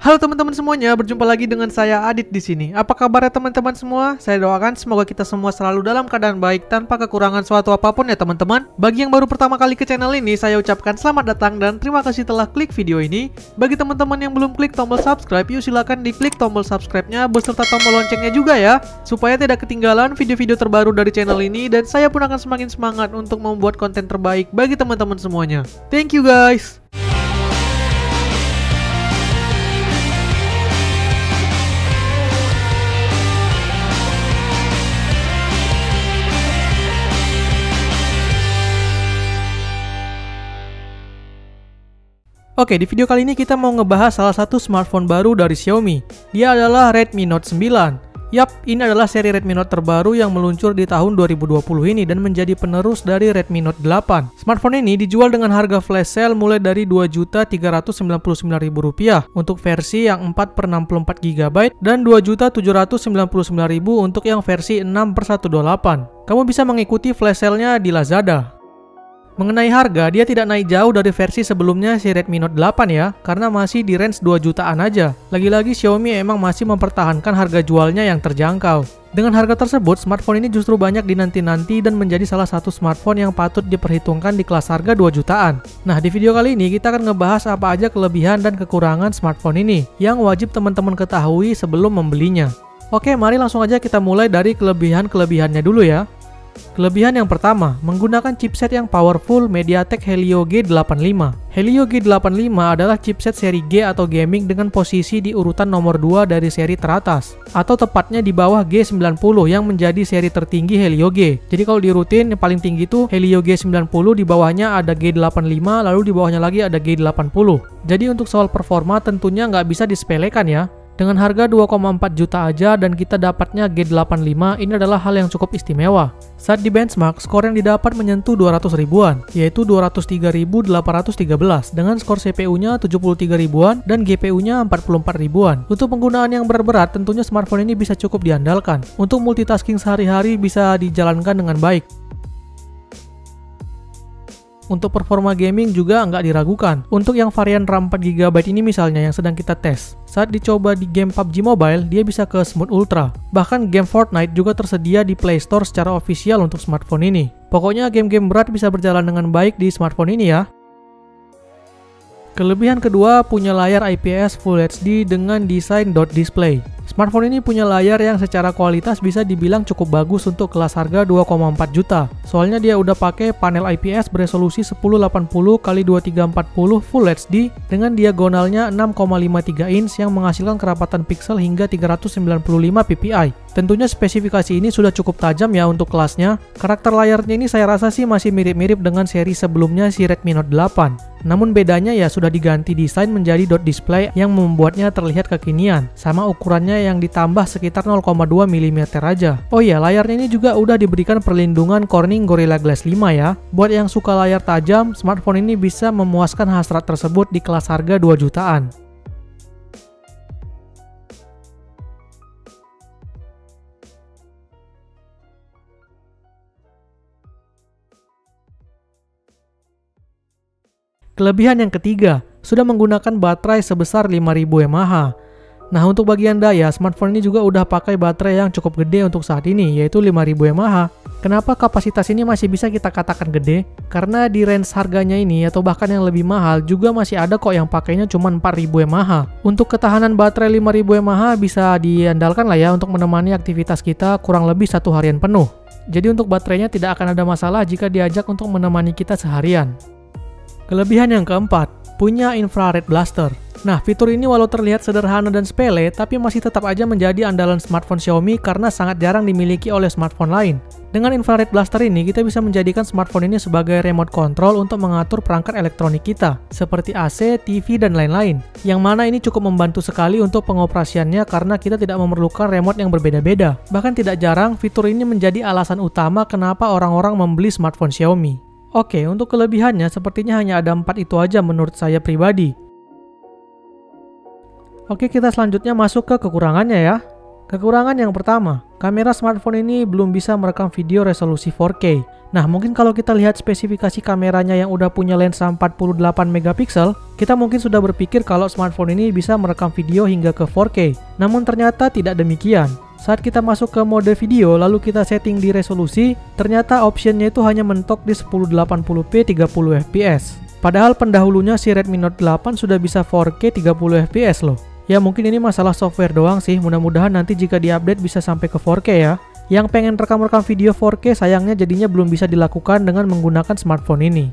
Halo teman-teman semuanya, berjumpa lagi dengan saya Adit di sini. Apa kabarnya teman-teman semua? Saya doakan semoga kita semua selalu dalam keadaan baik tanpa kekurangan suatu apapun ya teman-teman. Bagi yang baru pertama kali ke channel ini, saya ucapkan selamat datang dan terima kasih telah klik video ini. Bagi teman-teman yang belum klik tombol subscribe, yuk silakan diklik tombol subscribe-nya beserta tombol loncengnya juga ya, supaya tidak ketinggalan video-video terbaru dari channel ini dan saya pun akan semakin semangat untuk membuat konten terbaik bagi teman-teman semuanya. Thank you guys. Oke, di video kali ini kita mau ngebahas salah satu smartphone baru dari Xiaomi. Dia adalah Redmi Note 9. Yap, ini adalah seri Redmi Note terbaru yang meluncur di tahun 2020 ini dan menjadi penerus dari Redmi Note 8. Smartphone ini dijual dengan harga flash sale mulai dari Rp2.399.000 untuk versi yang 4/64 GB dan Rp2.799.000 untuk yang versi 6/128. Kamu bisa mengikuti flash sale-nya di Lazada. Mengenai harga, dia tidak naik jauh dari versi sebelumnya si Redmi Note 8 ya, karena masih di range 2 jutaan aja. Lagi-lagi Xiaomi emang masih mempertahankan harga jualnya yang terjangkau. Dengan harga tersebut, smartphone ini justru banyak dinanti-nanti dan menjadi salah satu smartphone yang patut diperhitungkan di kelas harga 2 jutaan. Nah, di video kali ini kita akan ngebahas apa aja kelebihan dan kekurangan smartphone ini yang wajib teman-teman ketahui sebelum membelinya. Oke, mari langsung aja kita mulai dari kelebihan-kelebihannya dulu ya. Kelebihan yang pertama, menggunakan chipset yang powerful MediaTek Helio G85. Helio G85 adalah chipset seri G atau gaming dengan posisi di urutan nomor 2 dari seri teratas, atau tepatnya di bawah G90 yang menjadi seri tertinggi Helio G. Jadi kalau diurutin yang paling tinggi itu Helio G90, di bawahnya ada G85, lalu di bawahnya lagi ada G80. Jadi untuk soal performa tentunya nggak bisa disepelekan ya. Dengan harga 2,4 juta aja dan kita dapatnya G85, ini adalah hal yang cukup istimewa. Saat di benchmark, skor yang didapat menyentuh 200 ribuan, yaitu 203.813 dengan skor CPU-nya 73 ribuan dan GPU-nya 44 ribuan. Untuk penggunaan yang berat-berat, tentunya smartphone ini bisa cukup diandalkan. Untuk multitasking sehari-hari bisa dijalankan dengan baik. Untuk performa gaming juga nggak diragukan. Untuk yang varian RAM 4GB ini misalnya yang sedang kita tes, saat dicoba di game PUBG Mobile, dia bisa ke Smooth Ultra. Bahkan game Fortnite juga tersedia di Play Store secara official untuk smartphone ini. Pokoknya game-game berat bisa berjalan dengan baik di smartphone ini ya. Kelebihan kedua, punya layar IPS Full HD dengan desain dot display. Smartphone ini punya layar yang secara kualitas bisa dibilang cukup bagus untuk kelas harga 2,4 juta. Soalnya dia udah pakai panel IPS beresolusi 1080x2340 Full HD dengan diagonalnya 6,53 inch yang menghasilkan kerapatan pixel hingga 395 ppi. Tentunya spesifikasi ini sudah cukup tajam ya untuk kelasnya. Karakter layarnya ini saya rasa sih masih mirip-mirip dengan seri sebelumnya si Redmi Note 8. Namun bedanya ya sudah diganti desain menjadi dot display yang membuatnya terlihat kekinian. Sama ukurannya yang ditambah sekitar 0,2 mm aja. Oh iya, layarnya ini juga udah diberikan perlindungan Corning Gorilla Glass 5 ya. Buat yang suka layar tajam, smartphone ini bisa memuaskan hasrat tersebut di kelas harga 2 jutaan. Kelebihan yang ketiga, sudah menggunakan baterai sebesar 5000 mAh. Nah, untuk bagian daya, smartphone ini juga udah pakai baterai yang cukup gede untuk saat ini, yaitu 5000 mAh. Kenapa kapasitas ini masih bisa kita katakan gede? Karena di range harganya ini, atau bahkan yang lebih mahal, juga masih ada kok yang pakainya cuma 4000 mAh. Untuk ketahanan baterai 5000 mAh bisa diandalkan lah ya untuk menemani aktivitas kita kurang lebih 1 harian penuh. Jadi untuk baterainya tidak akan ada masalah jika diajak untuk menemani kita seharian. Kelebihan yang keempat, punya infrared blaster. Nah, fitur ini walau terlihat sederhana dan sepele, tapi masih tetap aja menjadi andalan smartphone Xiaomi karena sangat jarang dimiliki oleh smartphone lain. Dengan infrared blaster ini, kita bisa menjadikan smartphone ini sebagai remote control untuk mengatur perangkat elektronik kita, seperti AC, TV, dan lain-lain. Yang mana ini cukup membantu sekali untuk pengoperasiannya karena kita tidak memerlukan remote yang berbeda-beda. Bahkan tidak jarang, fitur ini menjadi alasan utama kenapa orang-orang membeli smartphone Xiaomi. Oke, untuk kelebihannya sepertinya hanya ada 4 itu aja menurut saya pribadi. Oke, kita selanjutnya masuk ke kekurangannya ya. Kekurangan yang pertama, kamera smartphone ini belum bisa merekam video resolusi 4K. Nah, mungkin kalau kita lihat spesifikasi kameranya yang udah punya lensa 48 megapiksel, kita mungkin sudah berpikir kalau smartphone ini bisa merekam video hingga ke 4K. Namun ternyata tidak demikian. Saat kita masuk ke mode video lalu kita setting di resolusi, ternyata optionnya itu hanya mentok di 1080p 30 fps. Padahal pendahulunya si Redmi Note 8 sudah bisa 4K 30 fps loh. Ya mungkin ini masalah software doang sih, mudah-mudahan nanti jika diupdate bisa sampai ke 4K ya. Yang pengen rekam-rekam video 4K sayangnya jadinya belum bisa dilakukan dengan menggunakan smartphone ini.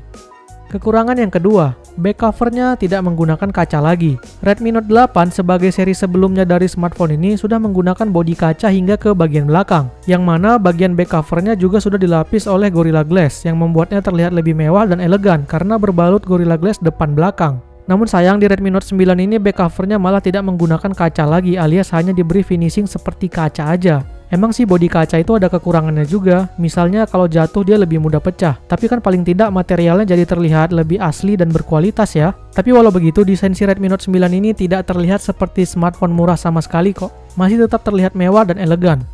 Kekurangan yang kedua, back covernya tidak menggunakan kaca lagi. Redmi Note 8 sebagai seri sebelumnya dari smartphone ini sudah menggunakan bodi kaca hingga ke bagian belakang, yang mana bagian back covernya juga sudah dilapis oleh Gorilla Glass yang membuatnya terlihat lebih mewah dan elegan karena berbalut Gorilla Glass depan belakang. Namun sayang di Redmi Note 9 ini back covernya malah tidak menggunakan kaca lagi alias hanya diberi finishing seperti kaca aja. Emang sih bodi kaca itu ada kekurangannya juga, misalnya kalau jatuh dia lebih mudah pecah, tapi kan paling tidak materialnya jadi terlihat lebih asli dan berkualitas ya. Tapi walau begitu, desain si Redmi Note 9 ini tidak terlihat seperti smartphone murah sama sekali kok, masih tetap terlihat mewah dan elegan.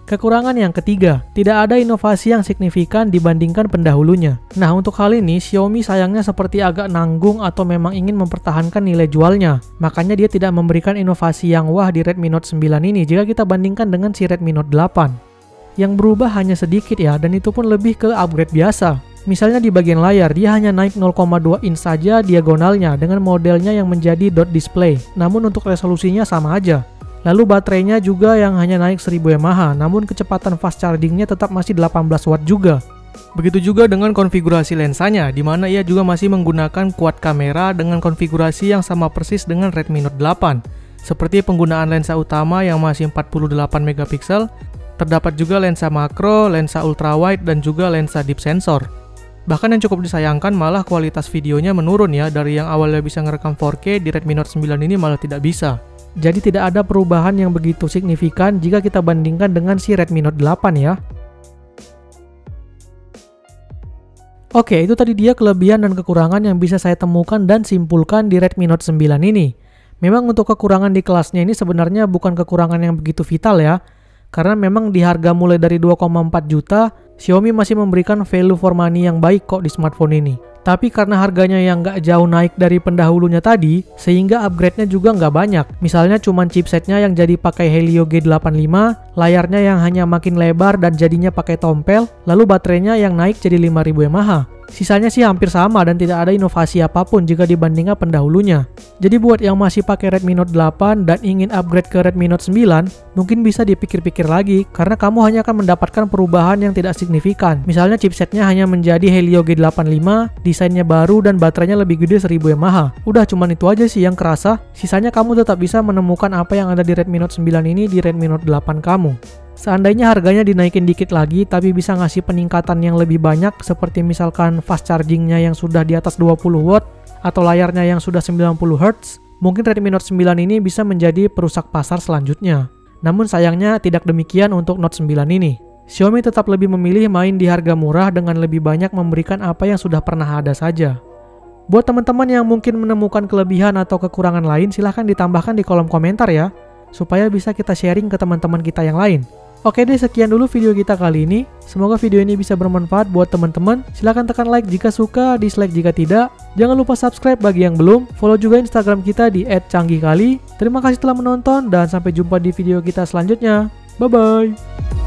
Kekurangan yang ketiga, tidak ada inovasi yang signifikan dibandingkan pendahulunya. Nah, untuk hal ini, Xiaomi sayangnya seperti agak nanggung atau memang ingin mempertahankan nilai jualnya. Makanya dia tidak memberikan inovasi yang wah di Redmi Note 9 ini jika kita bandingkan dengan si Redmi Note 8. Yang berubah hanya sedikit ya, dan itu pun lebih ke upgrade biasa. Misalnya di bagian layar, dia hanya naik 0,2 inch saja diagonalnya dengan modelnya yang menjadi dot display. Namun untuk resolusinya sama aja. Lalu baterainya juga yang hanya naik 1000 mAh, namun kecepatan fast chargingnya tetap masih 18 watt juga. Begitu juga dengan konfigurasi lensanya, di mana ia juga masih menggunakan quad kamera dengan konfigurasi yang sama persis dengan Redmi Note 8. Seperti penggunaan lensa utama yang masih 48 megapiksel, terdapat juga lensa makro, lensa ultrawide, dan juga lensa deep sensor. Bahkan yang cukup disayangkan malah kualitas videonya menurun ya, dari yang awalnya bisa ngerekam 4K di Redmi Note 9 ini malah tidak bisa. Jadi tidak ada perubahan yang begitu signifikan jika kita bandingkan dengan si Redmi Note 8 ya. Oke, itu tadi dia kelebihan dan kekurangan yang bisa saya temukan dan simpulkan di Redmi Note 9 ini. Memang untuk kekurangan di kelasnya ini sebenarnya bukan kekurangan yang begitu vital ya. Karena memang di harga mulai dari 2,4 juta, Xiaomi masih memberikan value for money yang baik kok di smartphone ini. Tapi karena harganya yang nggak jauh naik dari pendahulunya tadi, sehingga upgrade-nya juga nggak banyak. Misalnya cuman chipsetnya yang jadi pakai Helio G85, layarnya yang hanya makin lebar dan jadinya pakai tompel, lalu baterainya yang naik jadi 5000 mAh. Sisanya sih hampir sama dan tidak ada inovasi apapun jika dibandingkan pendahulunya. Jadi buat yang masih pakai Redmi Note 8 dan ingin upgrade ke Redmi Note 9, mungkin bisa dipikir-pikir lagi karena kamu hanya akan mendapatkan perubahan yang tidak signifikan. Misalnya chipsetnya hanya menjadi Helio G85, desainnya baru dan baterainya lebih gede 1000 mAh. Udah cuman itu aja sih yang kerasa. Sisanya kamu tetap bisa menemukan apa yang ada di Redmi Note 9 ini di Redmi Note 8 kamu. Seandainya harganya dinaikin dikit lagi tapi bisa ngasih peningkatan yang lebih banyak seperti misalkan fast chargingnya yang sudah di atas 20 watt atau layarnya yang sudah 90 Hz, mungkin Redmi Note 9 ini bisa menjadi perusak pasar selanjutnya. Namun sayangnya tidak demikian untuk Note 9 ini. Xiaomi tetap lebih memilih main di harga murah dengan lebih banyak memberikan apa yang sudah pernah ada saja. Buat teman-teman yang mungkin menemukan kelebihan atau kekurangan lain, silahkan ditambahkan di kolom komentar ya, supaya bisa kita sharing ke teman-teman kita yang lain. Oke deh, sekian dulu video kita kali ini. Semoga video ini bisa bermanfaat buat teman-teman. Silahkan tekan like jika suka, dislike jika tidak. Jangan lupa subscribe bagi yang belum. Follow juga Instagram kita di @canggihkali. Terima kasih telah menonton dan sampai jumpa di video kita selanjutnya. Bye-bye.